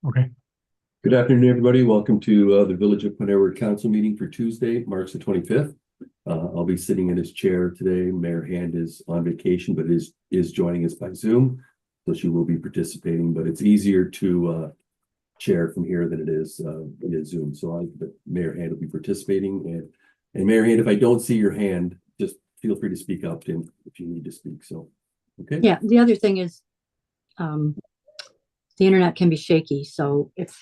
Okay. Good afternoon, everybody. Welcome to the Village of Point Edward Council meeting for Tuesday, March the 25th. I'll be sitting in his chair today. Mayor Hand is on vacation, but is joining us by Zoom, so she will be participating. But it's easier to chair from here than it is via Zoom. So Mayor Hand will be participating, and Mayor Hand, if I don't see your hand, just feel free to speak up if you need to speak. So, okay. Yeah, the other thing is, the internet can be shaky. So if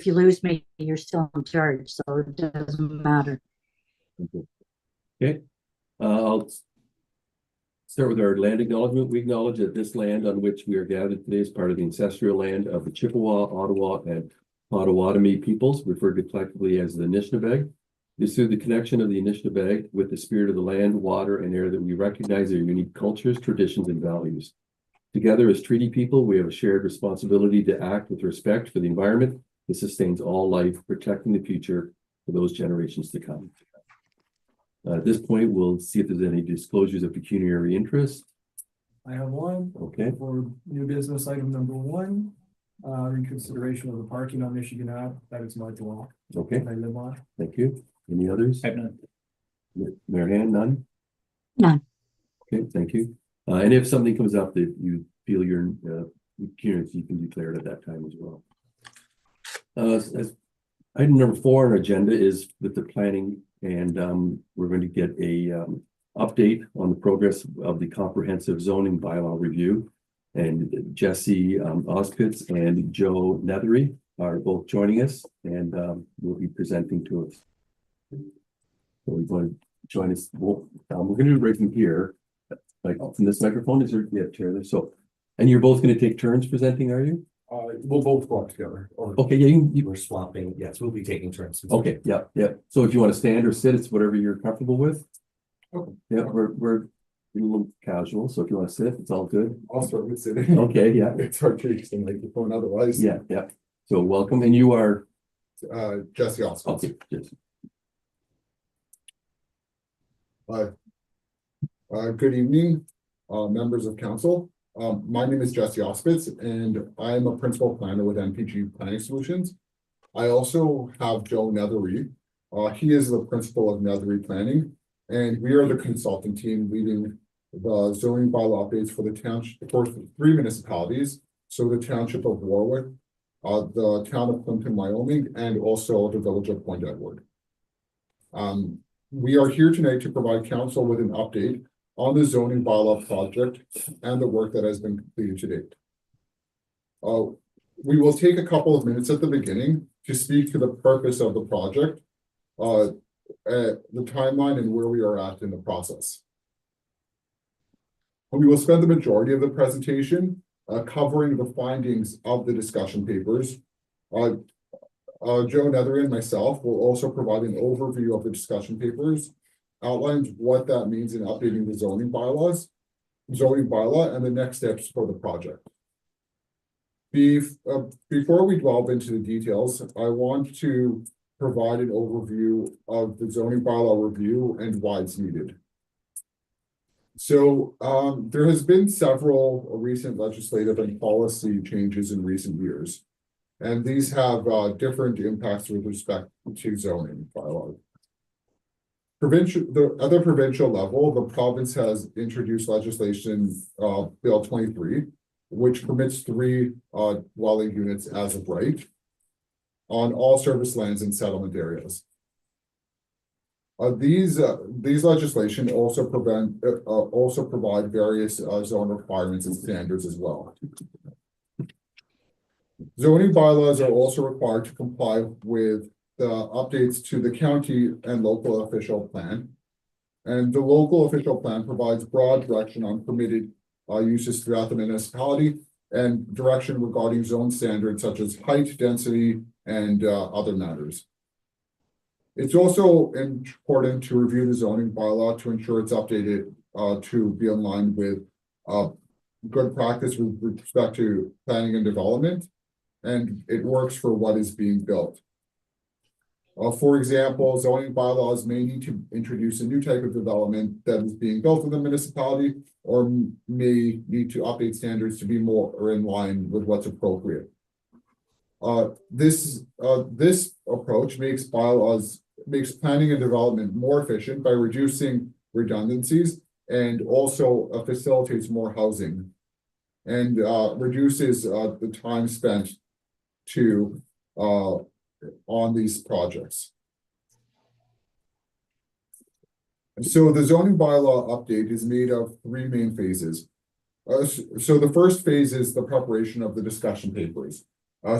you lose me, you're still in charge. So it doesn't matter. Okay. I'll start with our land acknowledgement. We acknowledge that this land on which we are gathered today is part of the ancestral land of the Chippewa, Ottawa, and Potawatomi peoples, referred to collectively as the Anishinaabe. It is through the connection of the Anishinaabe with the spirit of the land, water, and air that we recognize their unique cultures, traditions, and values. Together as treaty people, we have a shared responsibility to act with respect for the environment that sustains all life, protecting the future for those generations to come. At this point, we'll see if there's any disclosures of pecuniary interest. I have one. Okay. For new business item number one, reconsideration of the parking on Michigan Ave. That is my block. Okay, I live on. thank you. Any others? I have none. Mayor Hand, none? None. Okay, thank you. And if something comes up that you feel you're curious, you can declare it at that time as well. As item number 4 on our agenda is with the planning, and we're going to get a update on the progress of the comprehensive zoning bylaw review. And Jesse Ospitz and Joe Nethery are both joining us, and will be presenting to us. So we're going to join us. We're going to do it right from here. Like from this microphone, is there? Yeah, chair there. So, and you're both going to take turns presenting, are you? We'll both go up together. Or Okay, yeah, we're swapping. Yes, we'll be taking turns. Okay, yeah, yeah. So if you want to stand or sit, it's whatever you're comfortable with. Okay. Yeah, we're a little casual, so if you want to sit, it's all good. I'll start with sitting. Okay, yeah, It's hard to use the microphone otherwise. yeah, yeah. So welcome, and you are Jesse Oscar. okay. Yes. Good evening, members of council. My name is Jesse Ospitz, and I'm a principal planner with MPG Planning Solutions. I also have Joe Nethery. He is the principal of Nethery Planning, and we are the consultant team leading the zoning bylaw updates for the township for 3 municipalities. So the township of Warwick, the town of Clinton, Wyoming, and also the village of Point Edward. We are here tonight to provide council with an update on the zoning bylaw project and the work that has been completed to date. We will take a couple of minutes at the beginning to speak to the purpose of the project, the timeline, and where we are at in the process. We will spend the majority of the presentation covering the findings of the discussion papers. Joe Nethery and myself will also provide an overview of the discussion papers, outlines what that means in updating the zoning bylaw, and the next steps for the project. Before we delve into the details, I want to provide an overview of the zoning bylaw review and why it's needed. So there has been several recent legislative and policy changes in recent years, and these have different impacts with respect to zoning bylaws. At the provincial level, the province has introduced legislation, Bill 23, which permits 3 dwelling units as of right on all service lands and settlement areas. These legislation also provide various zone requirements and standards as well. Zoning bylaws are also required to comply with the updates to the county and local official plan. And the local official plan provides broad direction on permitted uses throughout the municipality and direction regarding zone standards such as height, density, and other matters. It's also important to review the zoning bylaw to ensure it's updated to be in line with good practice with respect to planning and development, and it works for what is being built. For example, zoning bylaws may need to introduce a new type of development that is being built in the municipality or may need to update standards to be more or in line with what's appropriate. This approach makes planning and development more efficient by reducing redundancies and also facilitates more housing and reduces the time spent to on these projects. And so the zoning bylaw update is made of three main phases. So the first phase is the preparation of the discussion papers.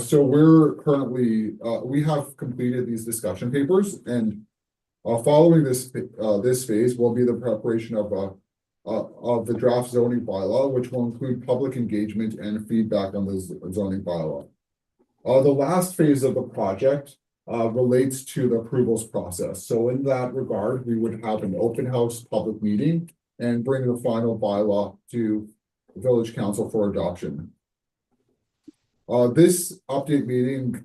So we're currently, we have completed these discussion papers, and following this phase will be the preparation of the draft zoning bylaw, which will include public engagement and feedback on the zoning bylaw. The last phase of the project relates to the approvals process. So in that regard, we would have an open house public meeting and bring the final bylaw to village council for adoption. This update meeting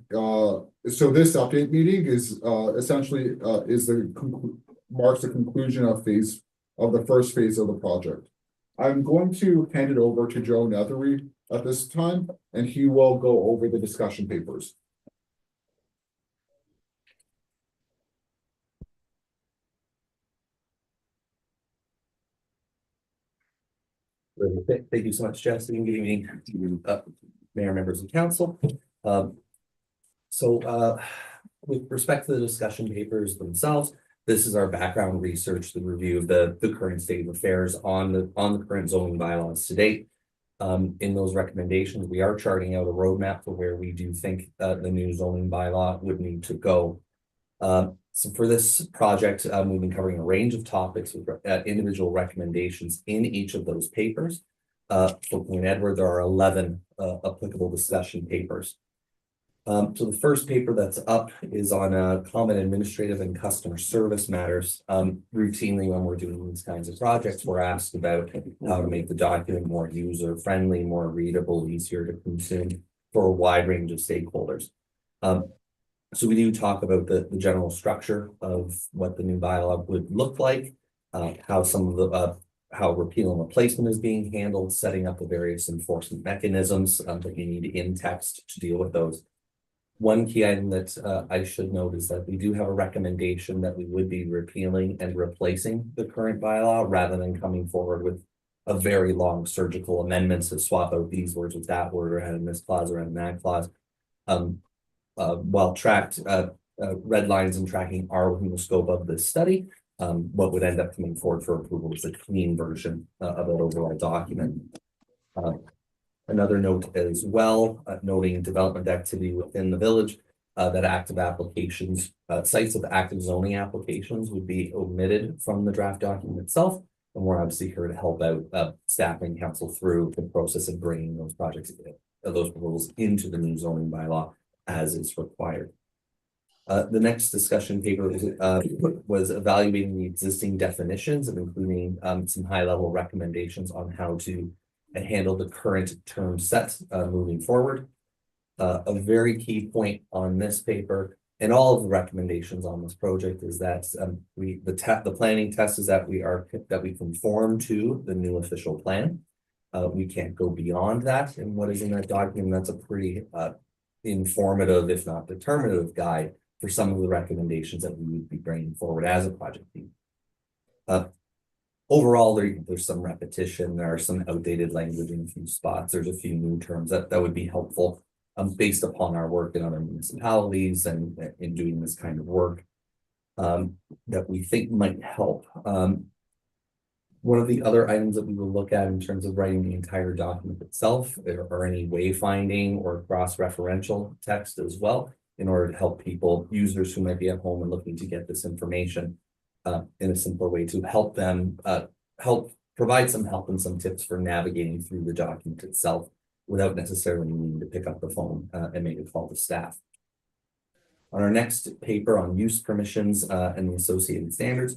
is essentially marks the conclusion of the first phase of the project. I'm going to hand it over to Joe Nethery at this time, and he will go over the discussion papers. Thank you so much, Jesse, and good evening, Mayor, members of council. With respect to the discussion papers themselves, this is our background research, the review of the current state of affairs on the current zoning bylaws to date. In those recommendations, we are charting out a roadmap for where we do think the new zoning bylaw would need to go. So for this project, we've been covering a range of topics with individual recommendations in each of those papers. For Point Edward, there are 11 applicable discussion papers. So the first paper that's up is on common administrative and customer service matters. Routinely, when we're doing these kinds of projects, we're asked about how to make the document more user-friendly, more readable, easier to consume for a wide range of stakeholders. So we do talk about the general structure of what the new bylaw would look like, how some of the how repeal and replacement is being handled, setting up the various enforcement mechanisms that you need in text to deal with those. One key item that I should note is that we do have a recommendation that we would be repealing and replacing the current bylaw rather than coming forward with a very long surgical amendments to swap out these words with that word or add this clause or add that clause. While tracked red lines and tracking are within the scope of this study, what would end up coming forward for approval is a clean version of an overall document. Another note as well, noting development activity within the village, that active applications, sites of active zoning applications would be omitted from the draft document itself. And we're obviously here to help out staff and council through the process of bringing those projects, those proposals into the new zoning bylaw as is required. The next discussion paper was evaluating the existing definitions and including some high-level recommendations on how to handle the current term set moving forward. A very key point on this paper and all of the recommendations on this project is that the planning test is that we conform to the new official plan. We can't go beyond that, and what is in that document, that's a pretty informative, if not determinative, guide for some of the recommendations that we would be bringing forward as a project team. Overall, there's some repetition. There are some outdated language in a few spots. There's a few new terms that would be helpful based upon our work in other municipalities and in doing this kind of work that we think might help. One of the other items that we will look at in terms of writing the entire document itself are any wayfinding or cross-referential text as well, in order to help people, users who might be at home and looking to get this information in a simpler way to help them, provide some help and some tips for navigating through the document itself without necessarily needing to pick up the phone and make a call to staff. On our next paper on use permissions and the associated standards,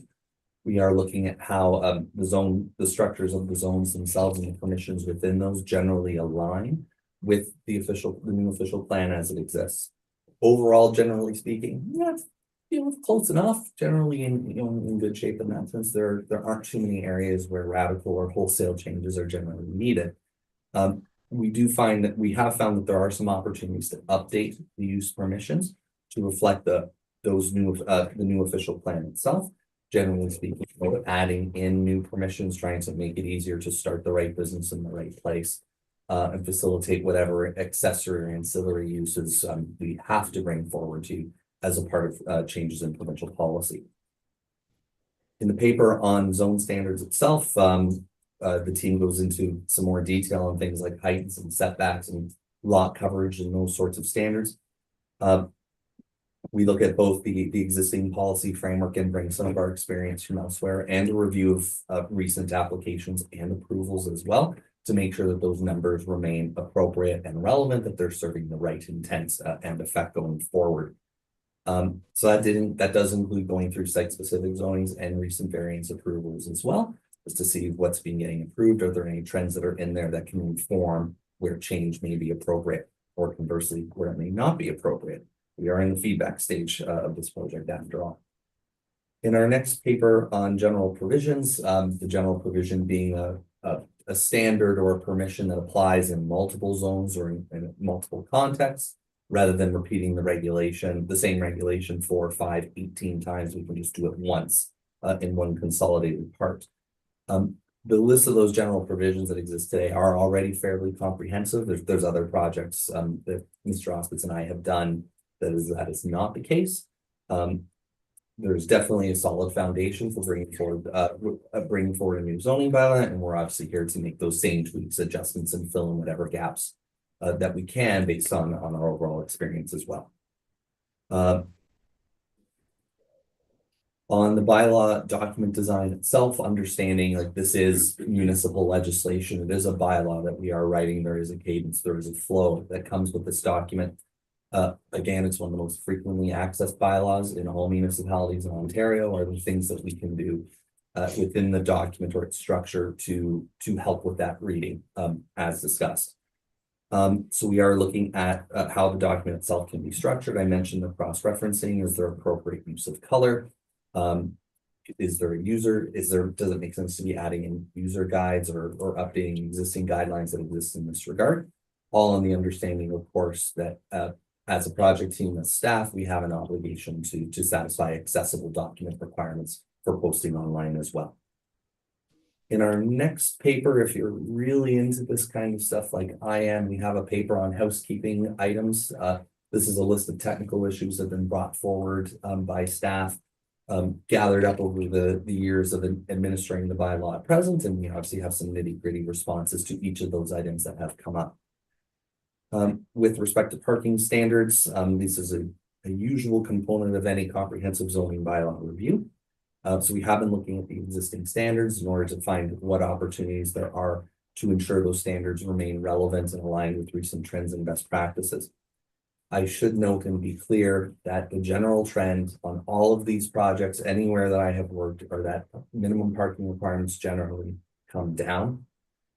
we are looking at how the structures of the zones themselves and the permissions within those generally align with the new official plan as it exists. Overall, generally speaking, close enough, generally in good shape in that sense. There aren't too many areas where radical or wholesale changes are generally needed. We do find that we have found that there are some opportunities to update the use permissions to reflect the new official plan itself. Generally speaking, we're adding in new permissions, trying to make it easier to start the right business in the right place. And facilitate whatever accessory or ancillary uses we have to bring forward to as a part of changes in provincial policy. In the paper on zone standards itself, the team goes into some more detail on things like heights and setbacks and lot coverage and those sorts of standards. We look at both the existing policy framework and bring some of our experience from elsewhere and a review of recent applications and approvals as well to make sure that those numbers remain appropriate and relevant, that they're serving the right intent and effect going forward. So that does include going through site-specific zonings and recent variance approvals as well, just to see what's been getting approved. Are there any trends that are in there that can inform where change may be appropriate, or conversely, where it may not be appropriate? We are in the feedback stage of this project after all. In our next paper on general provisions, the general provision being a standard or a permission that applies in multiple zones or in multiple contexts, rather than repeating the same regulation 4, 5, 18 times. We can just do it once in one consolidated part. The list of those general provisions that exist today are already fairly comprehensive. There's other projects that Mr. Auspitz and I have done that is not the case. There's definitely a solid foundation for bringing forward a new zoning bylaw, and we're obviously here to make those same tweaks, adjustments, and fill in whatever gaps that we can based on our overall experience as well. On the bylaw document design itself, understanding like this is municipal legislation, it is a bylaw that we are writing. There is a cadence, there is a flow that comes with this document. Again, it's one of the most frequently accessed bylaws in all municipalities in Ontario. Are the things that we can do within the document or its structure to help with that reading, as discussed. So we are looking at how the document itself can be structured. I mentioned the cross-referencing. Is there appropriate use of color? Is there does it make sense to be adding in user guides or updating existing guidelines that exist in this regard? All in the understanding, of course, that as a project team, as staff, we have an obligation to satisfy accessible document requirements for posting online as well. In our next paper, if you're really into this kind of stuff like I am, we have a paper on housekeeping items. This is a list of technical issues that have been brought forward by staff, gathered up over the years of administering the bylaw at present, and we obviously have some nitty-gritty responses to each of those items that have come up. With respect to parking standards, this is a usual component of any comprehensive zoning bylaw review. So we have been looking at the existing standards in order to find what opportunities there are to ensure those standards remain relevant and aligned with recent trends and best practices. I should note and be clear that the general trend on all of these projects, anywhere that I have worked, are that minimum parking requirements generally come down,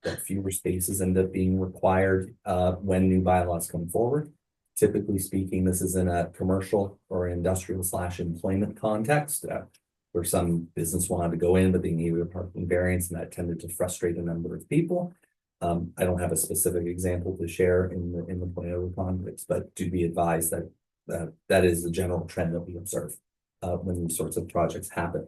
that fewer spaces end up being required when new bylaws come forward. Typically speaking, this is in a commercial or industrial/employment context where some business wanted to go in, but they needed a parking variance, and that tended to frustrate a number of people. I don't have a specific example to share in the Plano context, but do be advised that that is the general trend that we observe when these sorts of projects happen.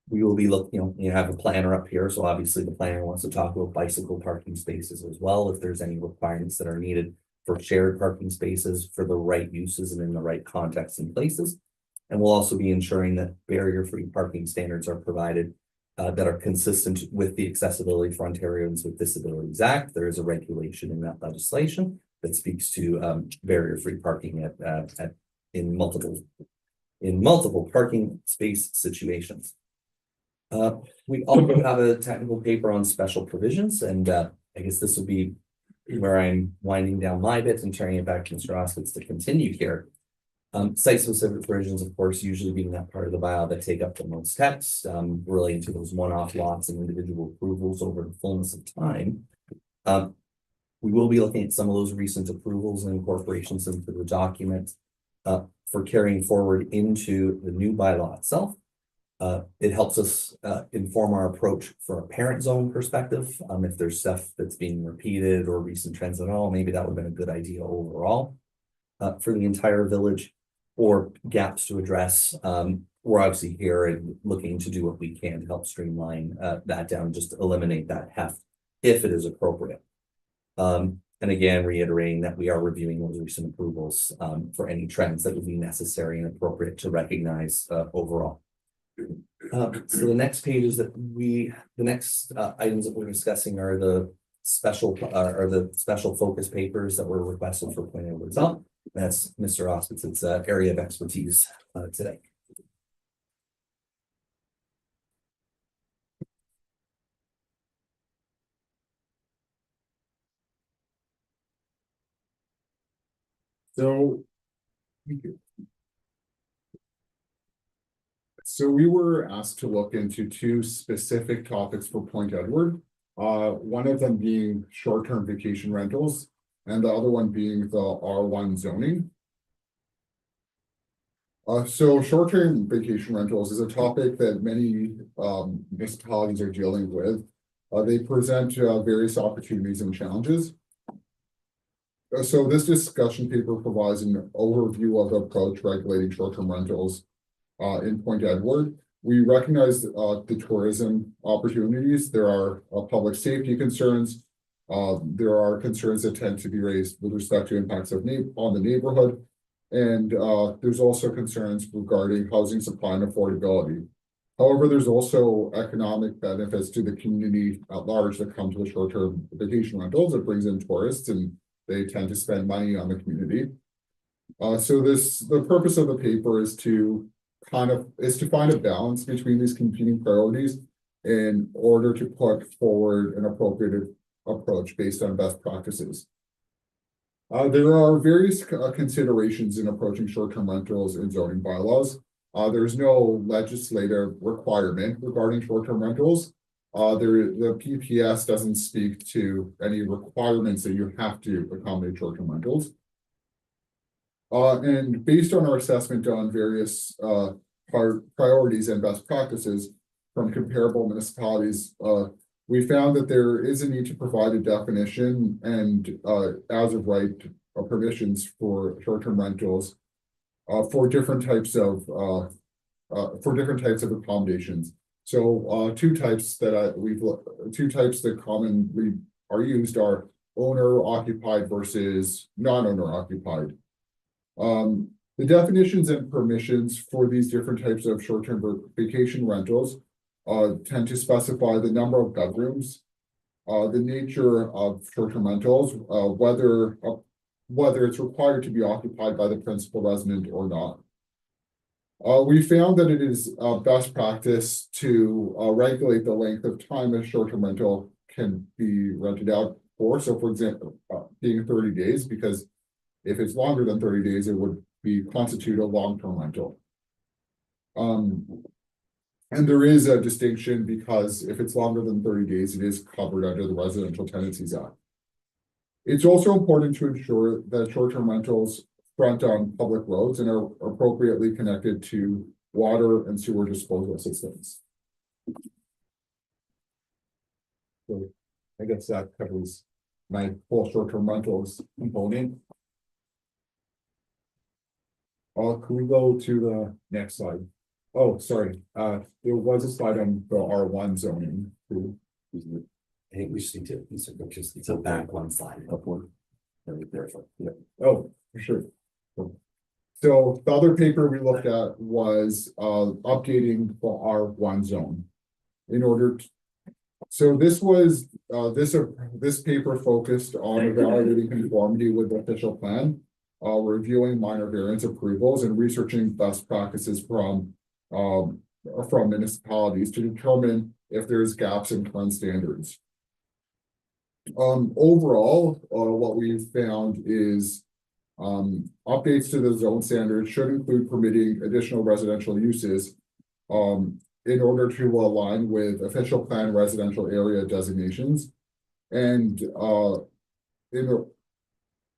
We will be looking, you have a planner up here, so obviously the planner wants to talk about bicycle parking spaces as well, if there's any requirements that are needed for shared parking spaces for the right uses and in the right contexts and places. And we'll also be ensuring that barrier-free parking standards are provided that are consistent with the Accessibility for Ontarians with Disabilities Act. There is a regulation in that legislation that speaks to barrier-free parking in multiple parking space situations. We also have a technical paper on special provisions, and I guess this will be where I'm winding down my bit and turning it back to Mr. Auspitz to continue here. Site-specific provisions, of course, usually being that part of the bylaw that take up the most text, relating to those one-off lots and individual approvals over the fullness of time. We will be looking at some of those recent approvals and incorporations into the document. for carrying forward into the new bylaw itself. It helps us inform our approach from a parent zone perspective. If there's stuff that's being repeated or recent trends at all, maybe that would have been a good idea overall for the entire village, or gaps to address. We're obviously here and looking to do what we can to help streamline that down, just to eliminate that heft if it is appropriate. And again, reiterating that we are reviewing those recent approvals for any trends that would be necessary and appropriate to recognize overall. So the next pages that the next items that we're discussing are the special focus papers that were requested for Point Edward Zone. That's Mr. Auspitz's area of expertise today. So. So we were asked to look into two specific topics for Point Edward. One of them being short-term vacation rentals and the other one being the R1 zoning. So short-term vacation rentals is a topic that many municipalities are dealing with. They present various opportunities and challenges. So this discussion paper provides an overview of the approach regulating short-term rentals in Point Edward. We recognize the tourism opportunities. There are public safety concerns. There are concerns that tend to be raised with respect to impacts of on the neighborhood. And there's also concerns regarding housing supply and affordability. However, there's also economic benefits to the community at large that come to the short-term vacation rentals. It brings in tourists and they tend to spend money on the community. So the purpose of the paper is to find a balance between these competing priorities in order to put forward an appropriate approach based on best practices. There are various considerations in approaching short-term rentals in zoning bylaws. There's no legislative requirement regarding short-term rentals. The PPS doesn't speak to any requirements that you have to accommodate short-term rentals. And based on our assessment on various priorities and best practices from comparable municipalities, we found that there is a need to provide a definition and as of right permissions for short-term rentals for different types of accommodations. So two types that commonly are used are owner occupied versus non-owner occupied. The definitions and permissions for these different types of short-term vacation rentals tend to specify the number of bedrooms, the nature of short-term rentals, whether it's required to be occupied by the principal resident or not. We found that it is best practice to regulate the length of time a short-term rental can be rented out for. So for example, being 30 days, because if it's longer than 30 days, it would constitute a long-term rental. And there is a distinction because if it's longer than 30 days, it is covered under the Residential Tenancies Act. It's also important to ensure that short-term rentals front on public roads and are appropriately connected to water and sewer disposal systems. So I guess that covers my whole short-term rentals component. Can we go to the next slide? Oh, sorry. There was a slide on the R1 zoning too. I think we just need to, it's a back one slide. Up one. Right there. Yeah. Oh, for sure. So the other paper we looked at was updating the R1 zone in order to, so this was this paper focused on evaluating conformity with the official plan, reviewing minor variance approvals and researching best practices from municipalities to determine if there's gaps in current standards. Overall, what we've found is updates to the zone standards should include permitting additional residential uses in order to align with official plan residential area designations. And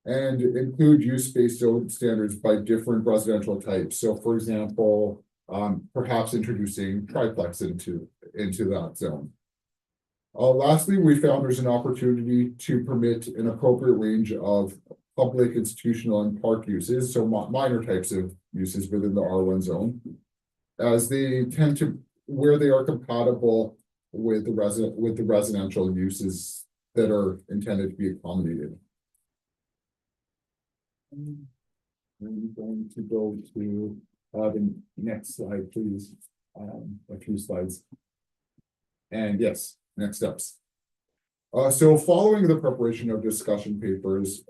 and include use-based zone standards by different residential types. So for example, perhaps introducing triplex into that zone. Lastly, we found there's an opportunity to permit an appropriate range of public, institutional, and park uses, so minor types of uses within the R1 zone, as they tend to, where they are compatible with the residential uses that are intended to be accommodated. I'm going to go to the next slide, please. A few slides. And yes, next steps. So following the preparation of discussion papers,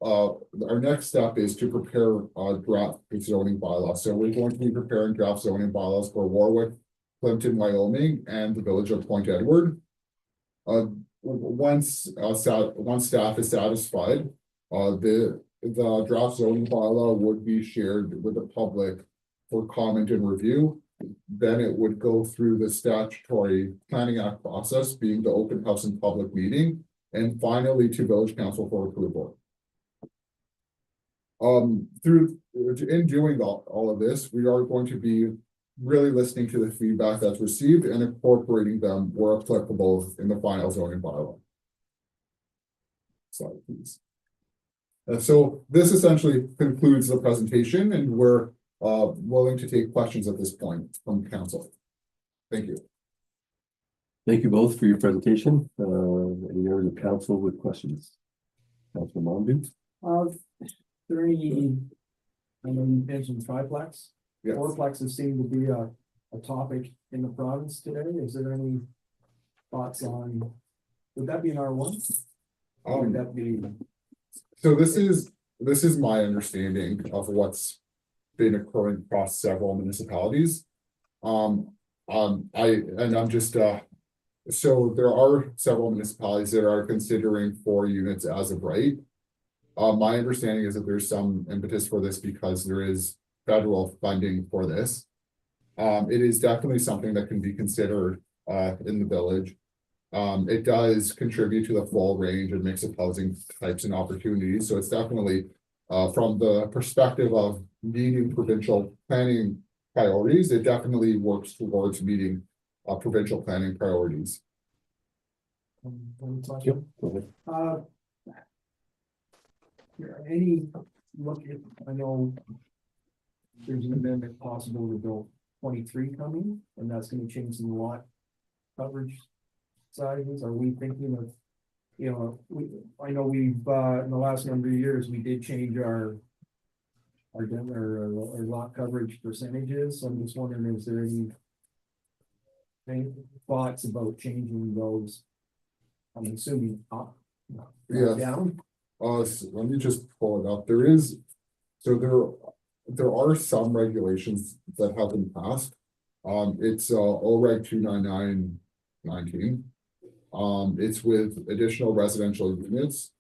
our next step is to prepare draft zoning bylaws. So we're going to be preparing draft zoning bylaws for Warwick, Plimpton, Wyoming, and the village of Point Edward. Once staff is satisfied, the draft zoning bylaw would be shared with the public for comment and review. Then it would go through the statutory Planning Act process, being the open house and public meeting, and finally to village council for approval. In doing all of this, we are going to be really listening to the feedback that's received and incorporating them where applicable in the final zoning bylaw. Slide, please. So this essentially concludes the presentation, and we're willing to take questions at this point from council. Thank you. Thank you both for your presentation. Any members of council with questions? Councilor Mondu? There any, I know you mentioned triplex. Yes. Fourplexes seem to be a topic in the province today. Is there any thoughts on, would that be an R1? Would that be? So this is my understanding of what's been occurring across several municipalities. So there are several municipalities that are considering 4 units as of right. My understanding is that there's some impetus for this because there is federal funding for this. It is definitely something that can be considered in the village. It does contribute to the full range and mix of housing types and opportunities. So it's definitely from the perspective of meeting provincial planning priorities, it definitely works towards meeting provincial planning priorities. Yep. Go ahead. Any look at, I know there's an amendment possible to Bill 23 coming, and that's gonna change some lot coverage sizes. Are we thinking of, I know we've, in the last number of years, we did change our lot coverage percentages. So I'm just wondering, is there any thoughts about changing those? I'm assuming up, Yeah. down. So let me just pull it up. There are some regulations that have been passed. It's OREG 29919. It's with additional residential units.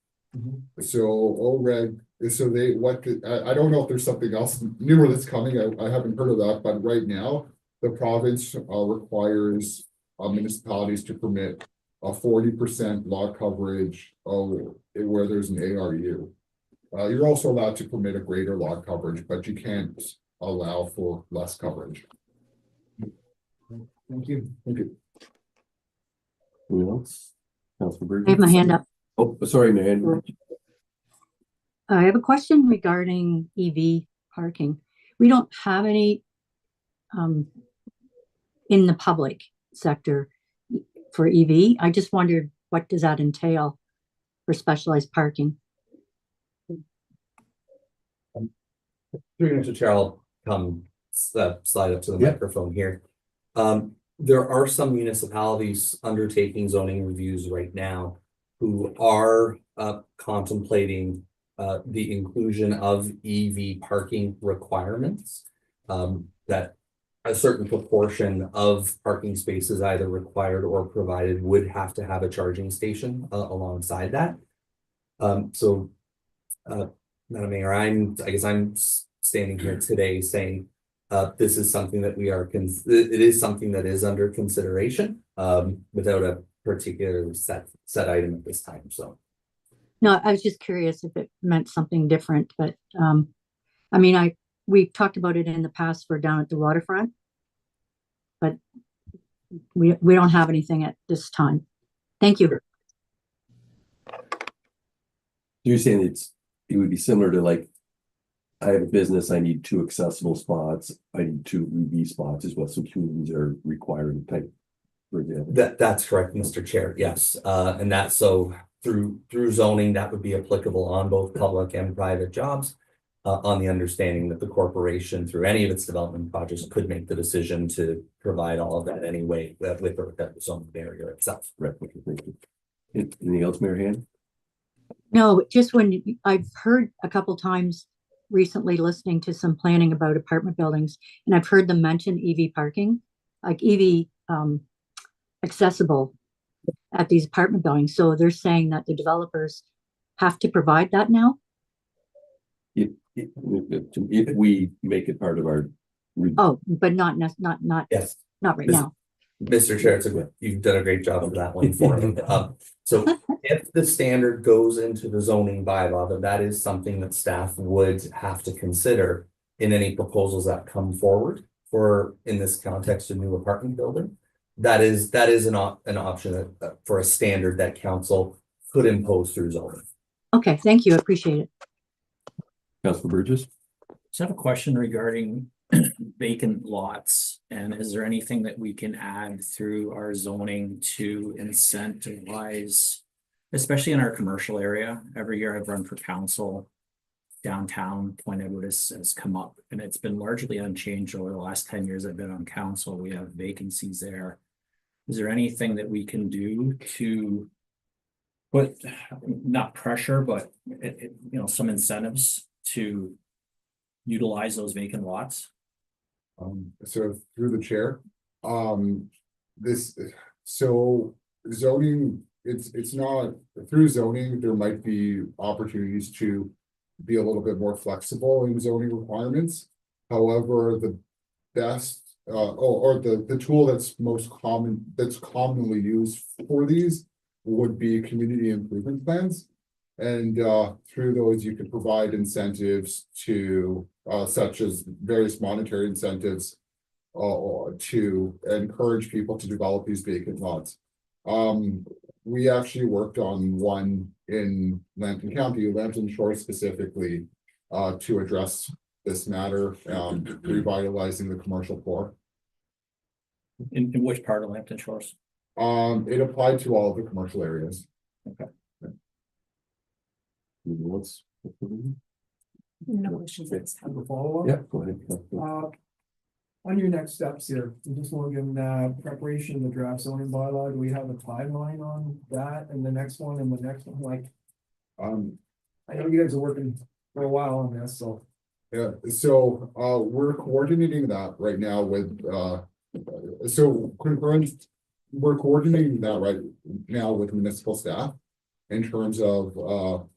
So OREG, I don't know if there's something else newer that's coming. I haven't heard of that, but right now the province requires municipalities to permit a 40% lot coverage where there's an ARU. You're also allowed to permit a greater lot coverage, but you can't allow for less coverage. Thank you. Thank you. Anyone else? Councilor Burgess? I have my hand up. Oh, sorry, man. I have a question regarding EV parking. We don't have any in the public sector for EV. I just wondered, what does that entail for specialized parking? Through Mr. Chair, I'll come slide up to the Yeah. microphone here. There are some municipalities undertaking zoning reviews right now who are contemplating the inclusion of EV parking requirements. That a certain proportion of parking spaces either required or provided would have to have a charging station alongside that. Madam Mayor, I guess I'm standing here today saying this is something that it is something that is under consideration without a particular set item at this time. So No, I was just curious if it meant something different, but, I mean, we've talked about it in the past for down at the waterfront. But we don't have anything at this time. Thank you. You're saying it would be similar to like, I have a business, I need 2 accessible spots, I need 2 EV spots is what some communities are requiring type. For example. That's correct, Mr. Chair, yes, and that's so through zoning, that would be applicable on both public and private jobs. On the understanding that the corporation, through any of its development projects, could make the decision to provide all of that anyway, with or without the zoning barrier itself. Right, okay, thank you. Anything else, Mary Ann? No, just when I've heard a couple times recently listening to some planning about apartment buildings, and I've heard them mention EV parking, like EV accessible at these apartment buildings. So they're saying that the developers have to provide that now? If we make it part of our. Oh, but not Yes, right This- now. Mr. Chair, you've done a great job of that one for me. So if the standard goes into the zoning bylaw, then that is something that staff would have to consider in any proposals that come forward for, in this context, a new apartment building. That is an option for a standard that council could impose through zoning. Okay, thank you. I appreciate it. Councilor Burgess? So I have a question regarding vacant lots, and is there anything that we can add through our zoning to incentivize, especially in our commercial area? Every year I've run for council, downtown Point Edward has come up, and it's been largely unchanged over the last 10 years I've been on council. We have vacancies there. Is there anything that we can do to put, not pressure, but some incentives to utilize those vacant lots? So through the chair, so zoning, it's not, through zoning, there might be opportunities to be a little bit more flexible in zoning requirements. However, the best, or the tool that's commonly used for these would be community improvement plans. And through those, you could provide incentives to such as various monetary incentives to encourage people to develop these vacant lots. We actually worked on one in Lambton County, Lambton Shores specifically, to address this matter, revitalizing the commercial core. In which part of Lambton Shores? It applied to all of the commercial areas. What's? No questions at this time. A follow-up? Yeah, go ahead. On your next steps here, I'm just wondering, preparation of the draft zoning bylaw, do we have a timeline on that and the next one and the next one, like? I know you guys are working for a while on this, so. Yeah, so we're coordinating that right now with we're coordinating that right now with municipal staff in terms of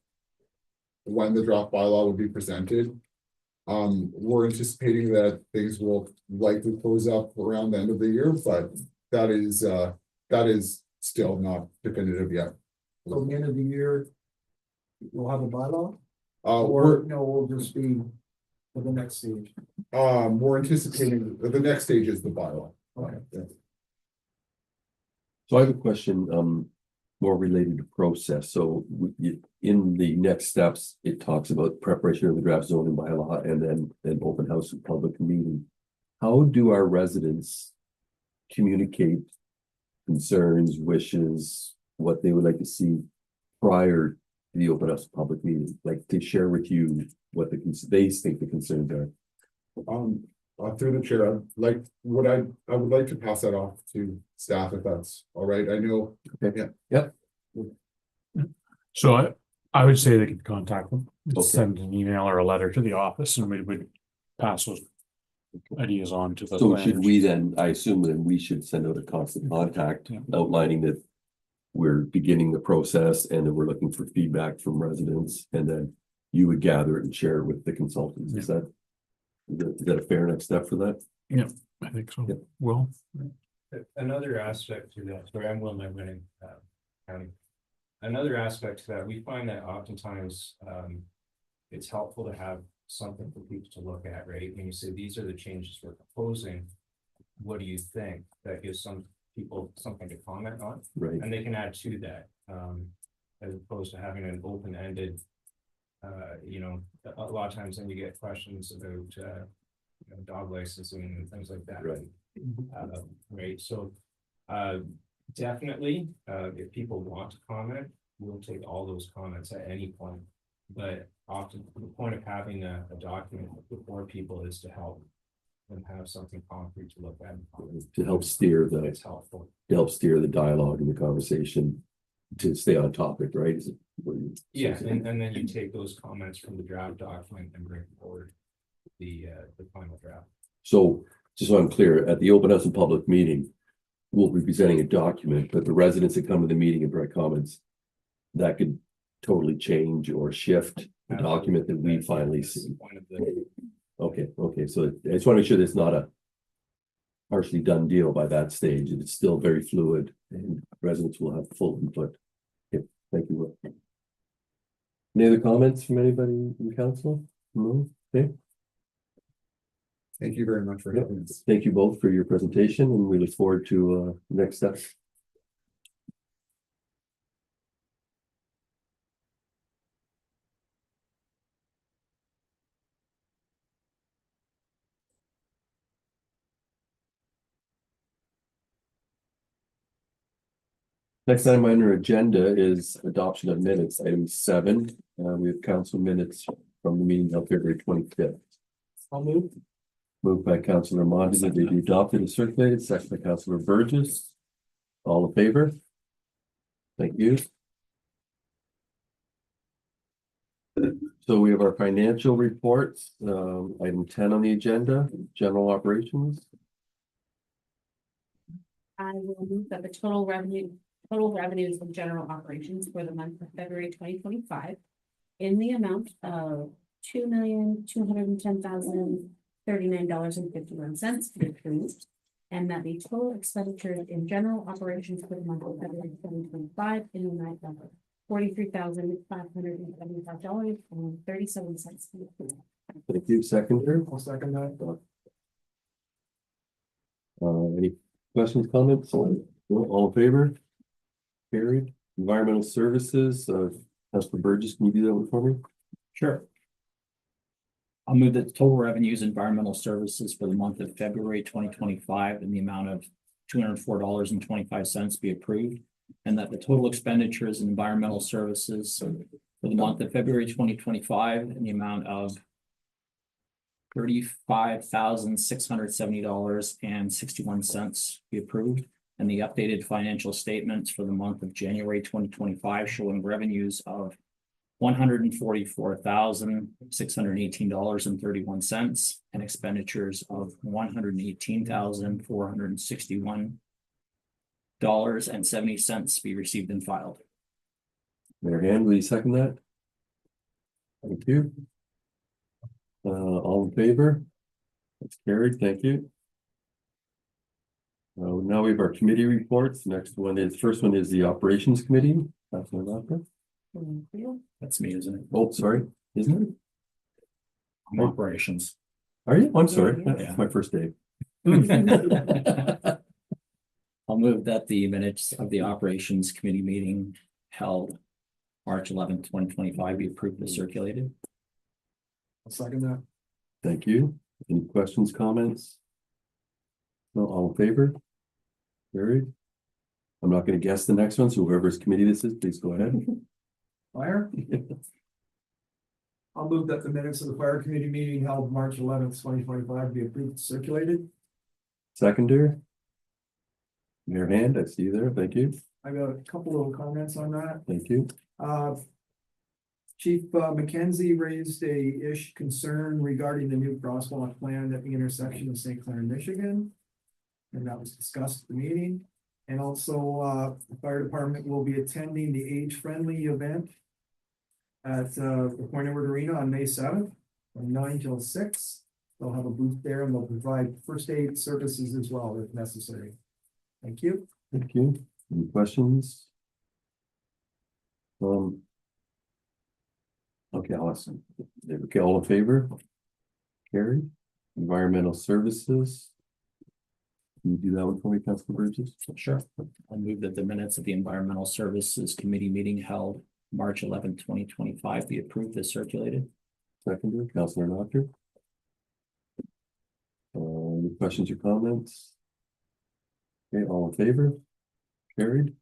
when the draft bylaw will be presented. We're anticipating that things will likely close up around the end of the year, but that is still not definitive yet. So the end of the year, we'll have a bylaw, We're or no, we'll just be for the next stage. we're anticipating the next stage is the bylaw. Okay. Yeah. So I have a question, more related to process. So in the next steps, it talks about preparation of the draft zoning bylaw and then an open house and public meeting. How do our residents communicate concerns, wishes, what they would like to see prior to the open house public meeting? Like to share with you what they think the concerns are. Through the chair, I would like to pass that off to staff if that's all right. I know. Okay. Yeah. Yep. So I would say they could contact them, Okay. send an email or a letter to the office, and we would pass those ideas on to the. So should planners. we then, I assume then we should send out a constant contact Yeah. outlining that we're beginning the process and that we're looking for feedback from residents, and then you would gather it and share it with the consultants. Is that a fair next step for that? I think so. Yep. Well, Another aspect to that, sorry, I'm Will Winning, County. another aspect to that, we find that oftentimes, it's helpful to have something for people to look at, right? When you say, these are the changes we're proposing, what do you think? That gives some people something to comment on, Right, and they can add to that, as opposed to having an open-ended, a lot of times then you get questions about, dog licensing and things like that. Right. Right, so, definitely, if people want to comment, we'll take all those comments at any point. But often the point of having a document before people is to help them have something concrete to look at. to help steer It's helpful. the dialogue and the conversation to stay on topic, right? Is it what you- Yeah, and then you take those comments from the draft document and bring forward the final draft. So, just so I'm clear, at the open house and public meeting, we'll be presenting a document, but the residents that come to the meeting and provide comments, that could totally change or shift the document that we finally That's the see. point of the- Okay, so I just want to make sure that it's not a partially done deal by that stage. It's still very fluid and residents will have full input. Okay, thank you. Any other comments from anybody in council? No? Okay, Thank you very much for Yep. having us. thank you both for your presentation and we look forward to next steps. Next item on our agenda is adoption of minutes, item 7. We have council minutes from the meeting held February 25th. I'll move. Moved by Councilor Monti that they be adopted and circulated, second by Councilor Burgess. All in favor? Thank you. So we have our financial reports, item 10 on the agenda, general operations. I will move that the total revenues of general operations for the month of February 2025 in the amount of $2,210,039.51 be approved. And that the total expenditures in general operations for the month of February 2025 in the amount of $43,575.37 be approved. Thank you, seconder. I'll second that. Any questions, comments? All in favor? Carried. Environmental services, Councilor Burgess, can you do that one for me? Sure. I'll move that the total revenues environmental services for the month of February 2025 in the amount of $204.25 be approved. And that the total expenditures in environmental services for the month of February 2025 in the amount of $35,670.61 be approved. And the updated financial statements for the month of January 2025 showing revenues of $144,618.31 and expenditures of $118,461.70 be received and filed. Mayor Hand, will you second that? Thank you. All in favor? That's carried, thank you. Now we have our committee reports. First one is the operations committee. Councilor Laffer. Thank you. That's me, isn't it? Oh, sorry, isn't it? I'm operations. Are you? I'm sorry, Yeah. that's my first day. I'll move that the minutes of the operations committee meeting held March 11th, 2025 be approved and circulated. I'll second that. Thank you. Any questions, comments? No, all in favor? Carried. I'm not gonna guess the next one, so whoever's committee this is, please go ahead. Fire? I'll move that the minutes of the fire committee meeting held March 11th, 2025 be approved and circulated. Seconder. Mayor Hand, I see you there, thank you, I got a couple little comments on that. thank you. Chief McKenzie raised a concern regarding the new crosswalk plan at the intersection of St. Clair and Michigan. And that was discussed at the meeting. And also, the fire department will be attending the age-friendly event at the Point Edward Arena on May 7th, from 9 till 6. They'll have a booth there and they'll provide first aid services as well if necessary. Thank you. Thank you. Any questions? Okay, awesome. Okay, all in favor? Carry. Environmental services. Can you do that one for me, Councilor Burgess? Sure. I'll move that the minutes of the Environmental Services Committee meeting held March 11th, 2025 be approved as circulated. Seconder, Councilor Doctor. Any questions or comments? Okay, all in favor? Carried.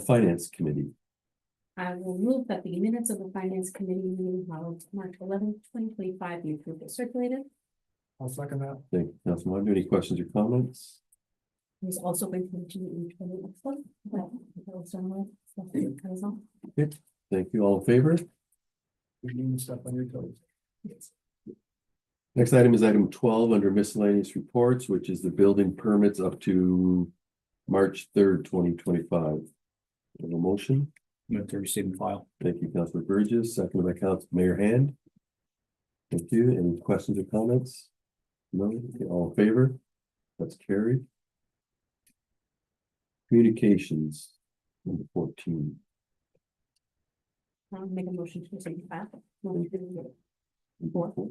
Finance Committee. I will move that the minutes of the finance committee meeting held March 11th, 2025 be approved as circulated. I'll second that. Thank you, Councilor Wonder. Any questions or comments? There's also going to be each one. Thank you. All in favor? You're doing stuff on your toes. Next item is item 12 under miscellaneous reports, which is the building permits up to March 3rd, 2025. A motion? Move to receive and file. Thank you, Councilor Burgess, seconded by Councilor Mayor Hand. Thank you. Any questions or comments? No? Okay, all in favor? That's carried. Communications, number 14. I'll make a motion to receive that.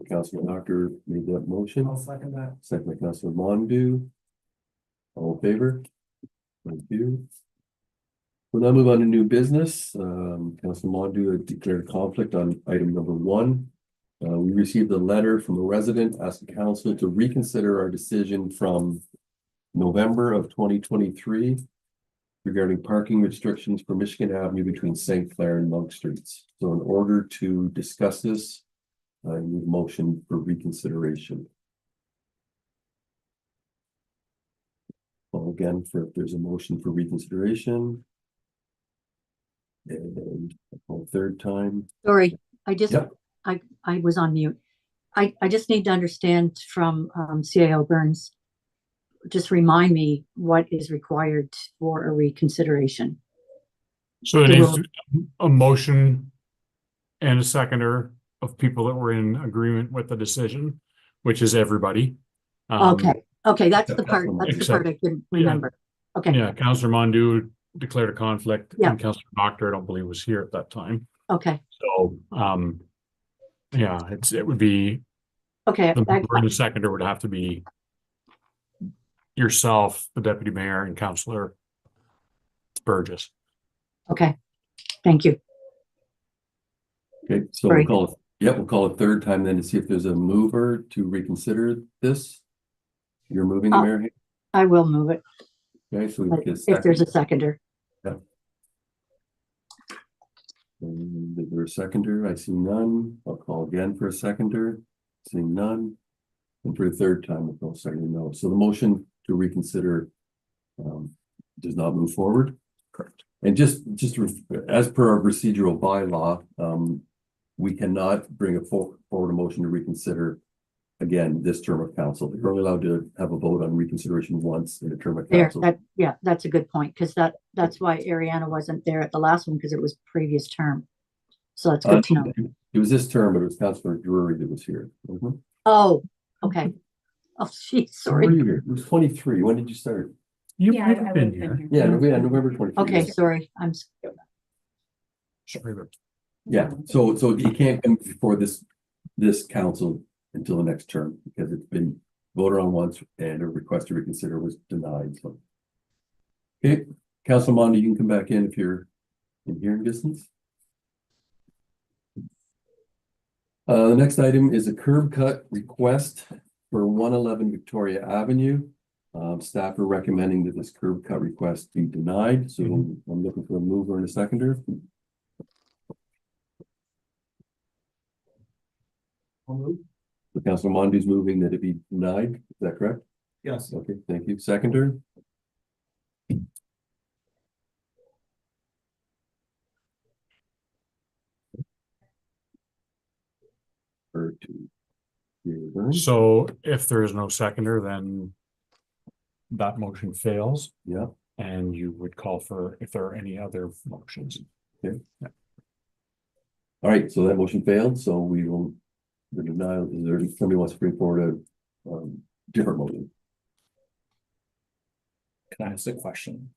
Councilor Knocker made that motion. I'll second that. Second by Councilor Mondu. All in favor? Thank you. We'll now move on to new business. Councilor Mondu had declared conflict on item number 1. We received a letter from a resident asking council to reconsider our decision from November of 2023 regarding parking restrictions for Michigan Avenue between St. Clair and Monk Streets. So in order to discuss this, I need a motion for reconsideration. Well, again, if there's a motion for reconsideration. And a third time. Sorry, I just, Yep. I was on mute. I just need to understand from CAO Burns. Just remind me what is required for a reconsideration. So it It needs will- a motion and a seconder of people that were in agreement with the decision, which is everybody. Okay, okay, that's the Except part, Councilor that's the Except- part I couldn't remember. Okay, Yeah, Councillor Mondu declared a conflict Yeah. and Councillor Doctor, I don't believe was here at that time. okay, So, yeah, it would be, okay. the mover and the seconder would have to be yourself, the deputy mayor and Councillor Burgess. Okay, thank you. Okay, so Right. we'll call it third time then to see if there's a mover to reconsider this. You're moving the Oh. mayor. I will move it Okay, so we but get if there's a seconder. And is there a seconder? I see none. I'll call again for a seconder. Seeing none. And for the third time, we'll call second no. So the motion to reconsider does not move forward. Correct. And just as per our procedural bylaw, we cannot bring forward a motion to reconsider again this term of council. We're only allowed to have a vote on reconsideration once in a term of There, council. yeah, that's a good point, because that's why Ariana wasn't there at the last one, because it was previous term. So that's good to know. It was this term, but it was Councilor Drury that was here. Mhm. Oh, okay. Oh, geez, Were sorry. you here? It was 23. When did you start? You Yeah, might I have would been have here. been here. Yeah, November 23. Okay, sorry, Sorry, but Yeah, so you can't come before this council until the next term because it's been voted on once and a request to reconsider was denied, so. Okay, Councilor Mondi, you can come back in if you're in hearing distance. The next item is a curb cut request for 111 Victoria Avenue. Staff are recommending that this curb cut request be denied, so I'm looking for a mover and a seconder. I'll move. So Councilor Mondi's moving that it be denied, is that correct? Yes. Okay, thank you. Seconder? Or to. so if there is no seconder, then that motion fails Yeah, and you would call for if there are any other motions. all right, so that motion failed, so we will, the denial, is there, somebody wants to bring forward a different motion? Can I ask a question?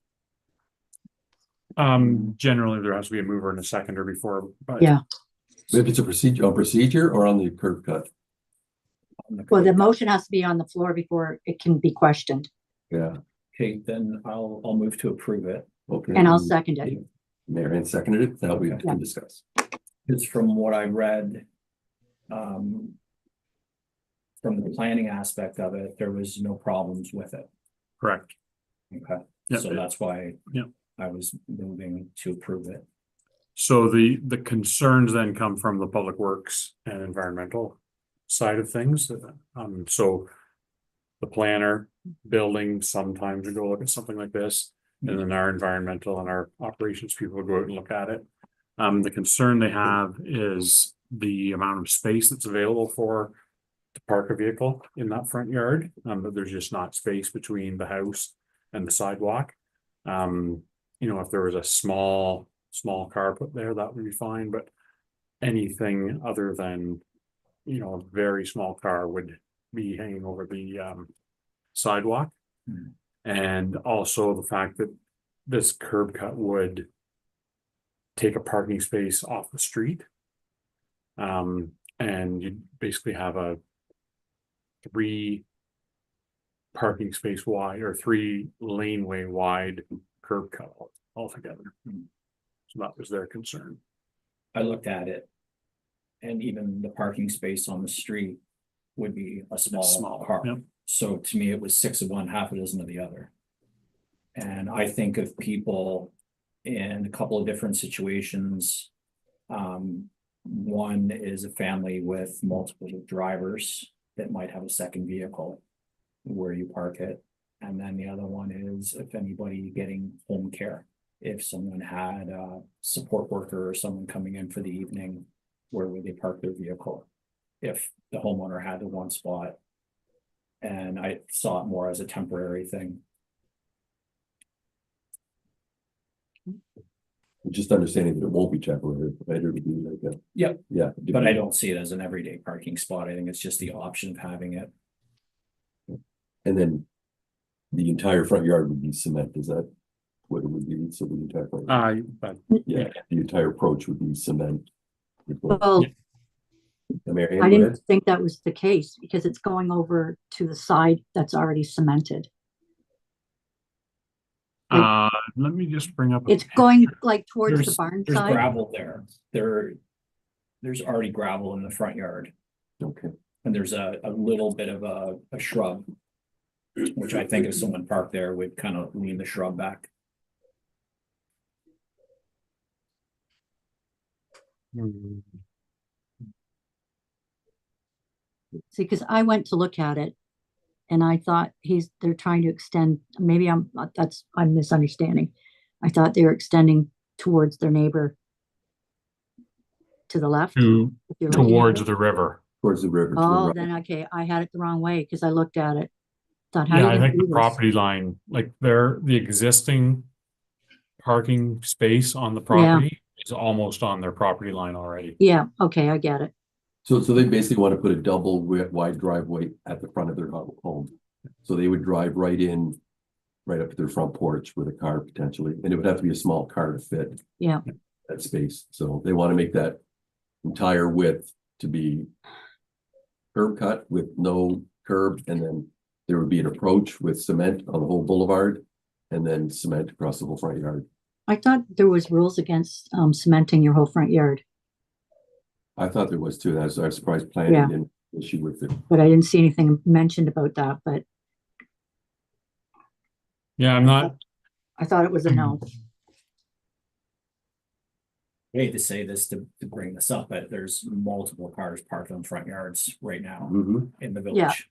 Generally, there has to be a mover and a seconder before, but. Yeah. If it's a procedure or on the curb cut, Well, the motion has to be on the floor before it can be questioned, yeah, Okay, then I'll move to approve it. okay. and I'll second it. Marianne seconded it, now we can discuss. It's from what I read. From the planning aspect of it, there was no problems with it. Correct. Okay, Yeah. so that's why. Yeah. I was moving to approve it. So the concerns then come from the public works and environmental side of things. So the planner, building, sometimes we go look at something like this, and then our environmental and our operations people will go out and look at it. The concern they have is the amount of space that's available to park a vehicle in that front yard, but there's just not space between the house and the sidewalk. If there was a small car put there, that would be fine, but anything other than, a very small car would be hanging over the sidewalk. And also the fact that this curb cut would take a parking space off the street. And you basically have a 3 parking space wide or 3 laneway wide curb cut altogether. So that was their concern. I looked at it. And even the parking space on the street would be a small car. Yep. So to me, it was 6 of one, half a dozen of the other. And I think of people in a couple of different situations. One is a family with multiple drivers that might have a second vehicle where you park it. And then the other one is if anybody getting home care, if someone had a support worker or someone coming in for the evening, where would they park their vehicle? If the homeowner had the one spot. And I saw it more as a temporary thing. Just understanding that it won't be temporary, right? It would be like a. Yep. Yeah. But I don't see it as an everyday parking spot. I think it's just the option of having it. And then the entire front yard would be cement, is that what it would be? So the entire front yard, But yeah, the entire approach would be cement. Well, Marianne, I go didn't ahead. think that was the case because it's going over to the side that's already cemented. let me just bring up. It's going like towards the There's barn there's side. gravel there. There's already gravel in the front yard. Okay, And there's a little bit of a shrub. Which I think if someone parked there would kind of lean the shrub back. Hmm. See, because I went to look at it and I thought they're trying to extend, maybe I'm misunderstanding. I thought they were extending towards their neighbor to the left. if you're looking at Towards it. the river. towards the river. to the Oh, right. then, okay, I had it the wrong way because I looked at it. Thought, how Yeah, are I you gonna think the do this? property line, like the existing parking space on the property is almost on their property line already. Yeah, okay, I get it. So they basically want to put a double wide driveway at the front of their home. So they would drive right in, right up to their front porch with a car potentially, and it would have to be a small car to fit. Yeah. That space, so they want to make that entire width to be curb cut with no curb, and then there would be an approach with cement on the whole boulevard, and then cement across the whole front yard. I thought there was rules against cementing your whole front yard, I thought there was too. I was surprised planning Yeah. didn't issue with it. but I didn't see anything mentioned about that, but Yeah, I'm not, I thought it was a no. I hate to say this to bring this up, but there's multiple cars parked on front yards right now Mhm. in the Yeah. village.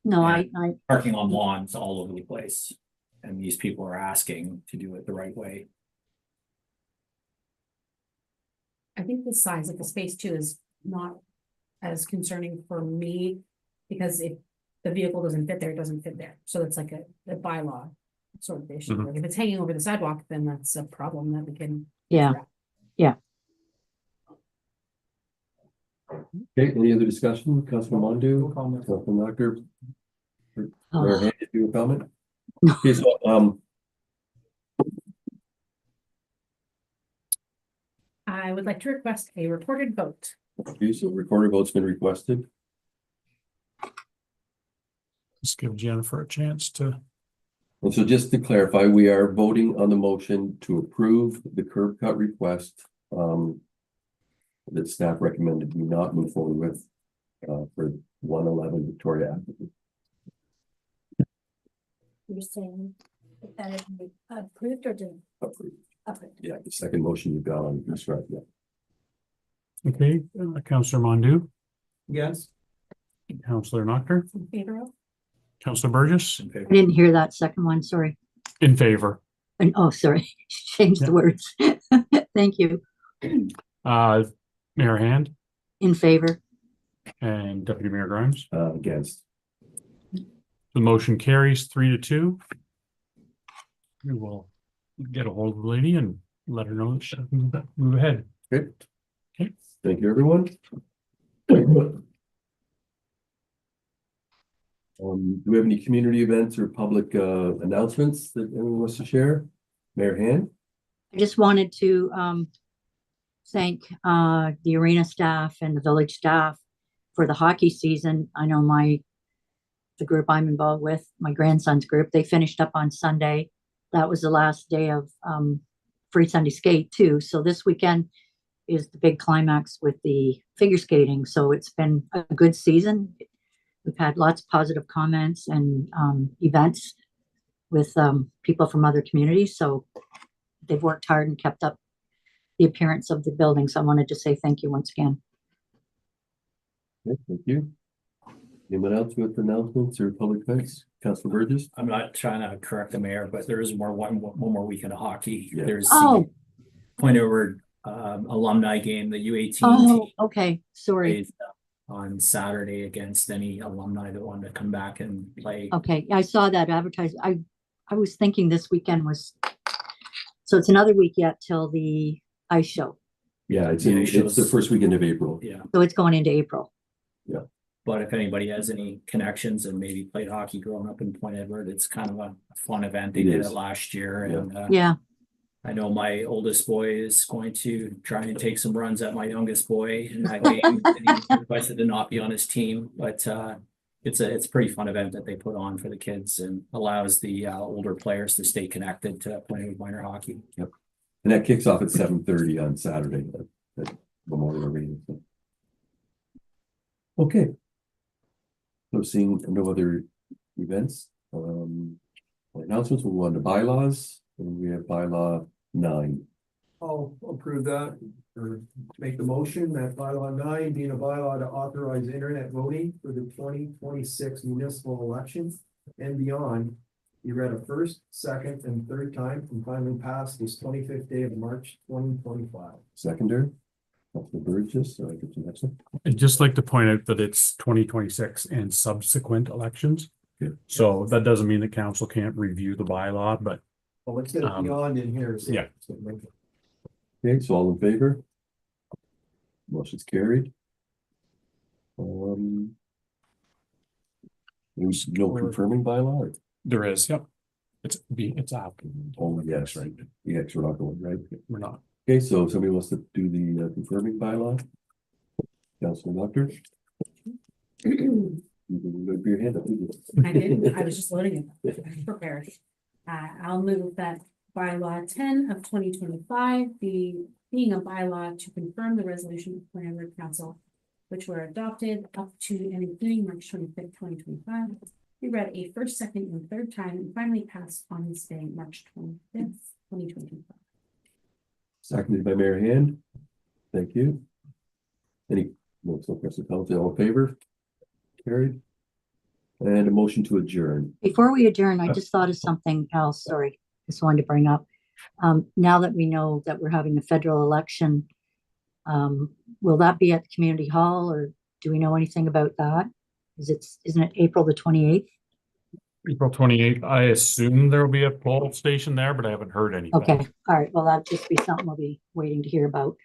No, Yeah. I Parking on lawns all over the place. And these people are asking to do it the right way. I think the size of the space too is not as concerning for me. Because if the vehicle doesn't fit there, it doesn't fit there. So it's like a bylaw sort of issue. Mhm. Like if it's hanging over the sidewalk, then that's a problem that we can. Yeah. Okay, any other discussion? Councilman Mondu, Councilman Doctor, Oh. Mayor Hand, did you have a comment? No. Okay, so, I would like to request a recorded vote. Okay, so recorded vote's been requested. Just give Jennifer a chance to. And so just to clarify, we are voting on the motion to approve the curb cut request. That staff recommended we not move forward with for 111 Victoria Avenue. You're saying that it be approved or didn't Approved. approved? Yeah, the second motion you've got on this right, yeah. Okay, Councillor Mondu, Yes. Councillor Noctor, In favor of? Councillor Burgess, In favor. I didn't hear that second one, sorry. in favor. And, oh, sorry, change the Yeah. words. Thank you. Mayor Hand In favor. and Deputy Mayor Grimes. Against. The motion carries 3-2. We will get a hold of the lady and let her know that she can move ahead. Okay. Okay. Thank you, everyone. Do we have any community events or public announcements that anyone wants to share? Mayor Hand? I just wanted to thank the arena staff and the village staff for the hockey season. I know the group I'm involved with, my grandson's group, they finished up on Sunday. That was the last day of free Sunday skate too. So this weekend is the big climax with the figure skating. So it's been a good season. We've had lots of positive comments and events with people from other communities. So they've worked hard and kept up the appearance of the building. So I wanted to say thank you once again. Okay, thank you. Anyone else with announcements or public events? Councilor Burgess? I'm not trying to correct the mayor, but there is one more weekend of hockey. Yeah. There's Oh. the Point Edward alumni game, the U18 Oh, team okay, sorry. plays on Saturday against any alumni that wanted to come back and play. Okay, I saw that advertised. I was thinking this weekend was, so it's another week yet till the ice show. Yeah, it's Yeah, it's the first weekend of April. Yeah, So it's going into April. but if anybody has any connections and maybe played hockey growing up in Point Edward, it's kind of a fun event. They It did is. it last year, Yeah. and Yeah, I know my oldest boy is going to try and take some runs at my youngest boy in that game. And he requested to not be on his team, but it's a pretty fun event that they put on for the kids and allows the older players to stay connected to playing with minor hockey. And that kicks off at 7:30 on Saturday at Memorial Arena. So. Okay. So seeing no other events, announcements, we'll go on to bylaws, and we have bylaw 9. I'll approve that or make the motion that bylaw 9 being a bylaw to authorize internet voting for the 2026 municipal elections and beyond. Be read a first, second, and third time and finally passed this 25th day of March 2025. Seconder, Councilor Burgess, so I get you next one. I'd just like to point out that it's 2026 and subsequent elections. Good. So that doesn't mean the council can't review the bylaw, but Well, let's get it beyond in here. So yeah. Okay, so all in favor? Motion's carried. There's no confirming bylaw? Or- there is, yep. It's out. Oh, yes, right. Yes, we're not going, right? We're not. Okay, so somebody wants to do the confirming bylaw? Councilor Doctor? You can put your hand up. I did, I was just loading it, prepared. I'll move that bylaw 10 of 2025 being a bylaw to confirm the resolution of Point Edward Council, which were adopted up to and including March 25th, 2025. We read a first, second, and third time and finally passed on this day, March 25th, 2025. Seconded by Mayor Hand. Thank you. Any, no, so Councilor Pelletier, all in favor? Carried. And a motion to adjourn. before we adjourn, I just thought of something else, sorry, just wanted to bring up. Now that we know that we're having a federal election, will that be at the community hall or do we know anything about that? Isn't it April the 28th? April 28th, I assume there will be a poll station there, but I haven't heard anything. Okay, all right, well, that'll just be something we'll be waiting to hear about.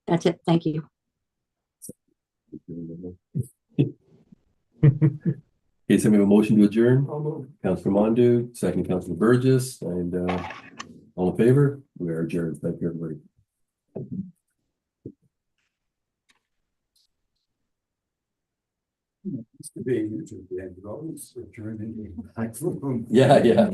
That's it, thank you. Okay, so we have a motion to adjourn. I'll move. Councilor Mondo, second Councilor Burgess, and all in favor? We are adjourned. Thank you, everybody. Yeah, yeah.